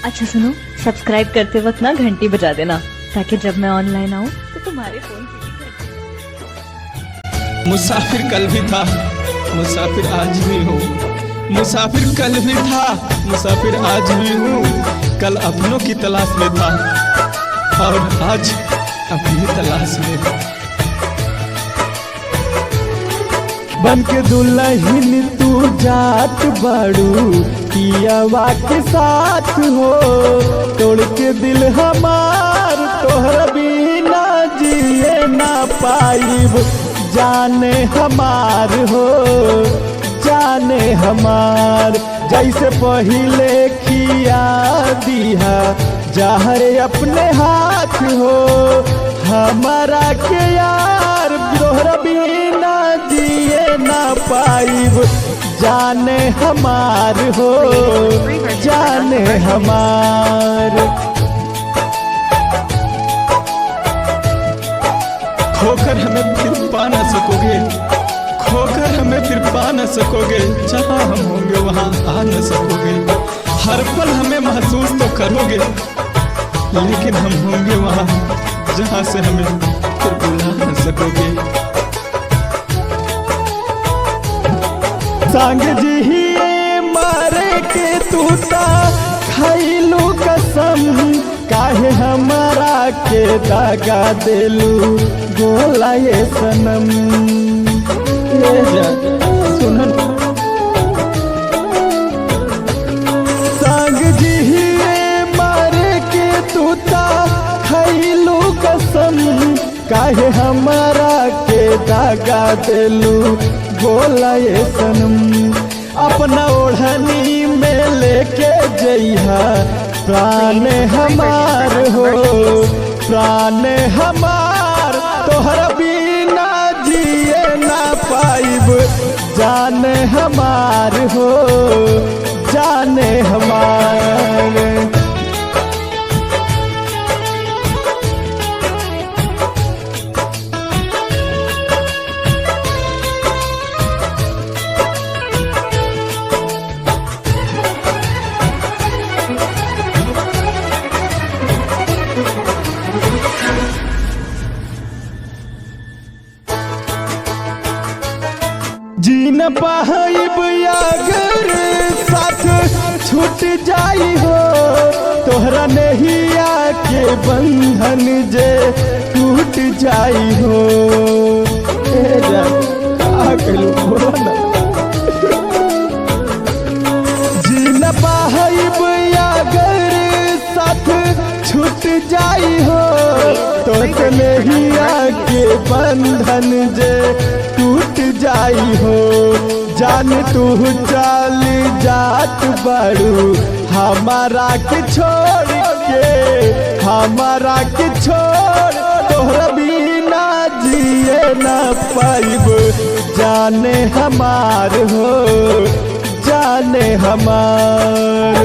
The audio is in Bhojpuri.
अच्छा सुनो, सब्सक्राइब करते वक्त ना घंटी बजा देना ताकि जब मैं ऑनलाइन आऊँ तो तुम्हारे फोन की भी घंटी। मुसाफिर कल भी था, मुसाफिर आज भी हूँ। मुसाफिर कल भी था, मुसाफिर आज भी हूँ। कल अपनों की तलाश में था और आज अपनी तलाश में हूँ। बन के दुल्हन तू जात बाड़ू पियावा के साथ हो, तोड़ के दिल हमार तोहर बिना जिए ना पाइब। जाने हमार हो, जाने हमार, जैसे पहिले खिया दिया जहर अपने हाथ हो। हमारा के यार तोहर बिना जिए ना पाइब। जाने हमार हो, जाने हमार। खोकर हमें फिर पा न सकोगे, खोकर हमें फिर पा न सकोगे। जहाँ हम होंगे वहाँ आ न सकोगे। हर पल हमें महसूस तो करोगे, लेकिन हम होंगे वहाँ जहाँ से हमें फिर बुला न सकोगे। संग जी मारे के तूता खैलू कसम, काहे हमारा के दागा दिलू गोला ये सनम। ये सुनन संग जी मारे के तूता खैलू कसम, काहे हमारा के दागा दिलू बोला ये सनम। अपना ओढ़नी में लेके जइहा प्राण हमार हो, प्राण हमार तोहर बिना जिए ना पाइब। जाने हमार हो, जाने हमार। जी न पाइब अगर साथ छूट जाई हो, तोहरा नहीं आके बंधन जे टूट जाई हो। जी न पाइब अगर साथ छूट जाई हो, तो नहीं आके बंधन जे टूट जाई हो। जान तू चल जात बाड़ू हमारा के छोड़ के, हमारा के छोड़ तोहरा बिना जिए ना पाइब। जाने हमार हो, जाने हमार।